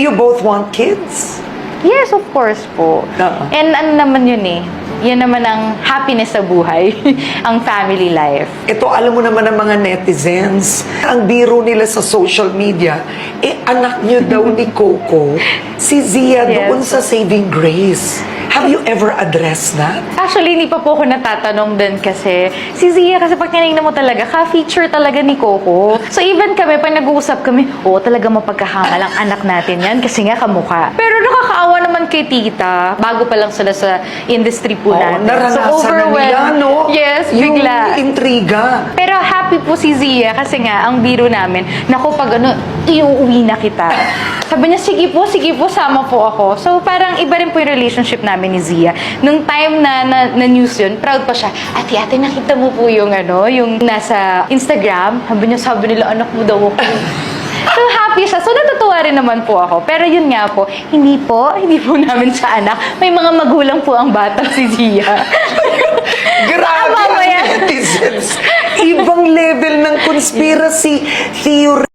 you both want kids? Yes, of course po. And ano naman yun eh, yan naman ang happiness sa buhay, ang family life. Ito, alam mo naman ng mga netizens, ang biro nila sa social media, anak niyo daw ni Coco, si Zia Yes. doon sa Saving Grace. Have you ever addressed that? Actually, hindi pa po ako natatanong din kasi si Zia, kasi pag tinignan mo talaga, ka-feature talaga ni Coco. So even kami, pag nag-uusap kami, oo, talaga mapagkahamal ang anak natin yan kasi nga kamukha. Pero nakakaawa naman kay tita, bago pa lang sila sa industry po natin. Naranasan na nila, no? Yes, yung bigla. intriga. Pero happy po si Zia kasi nga, ang biro namin, naku, pag ano, iuwi na kita. Sabi niya, sige po, sama po ako. So, parang iba rin po yung relationship namin ni Zia. Nung time na news yun, proud pa siya. Ate, nakita mo po yung ano, yung nasa Instagram. Sabi nila, anak mo daw ako. So, happy siya. So, natutuwa rin naman po ako. Pero yun nga po, hindi po namin sa anak. May mga magulang po ang batang si Zia. Grabe ang netizens. Ibang level ng conspiracy theory.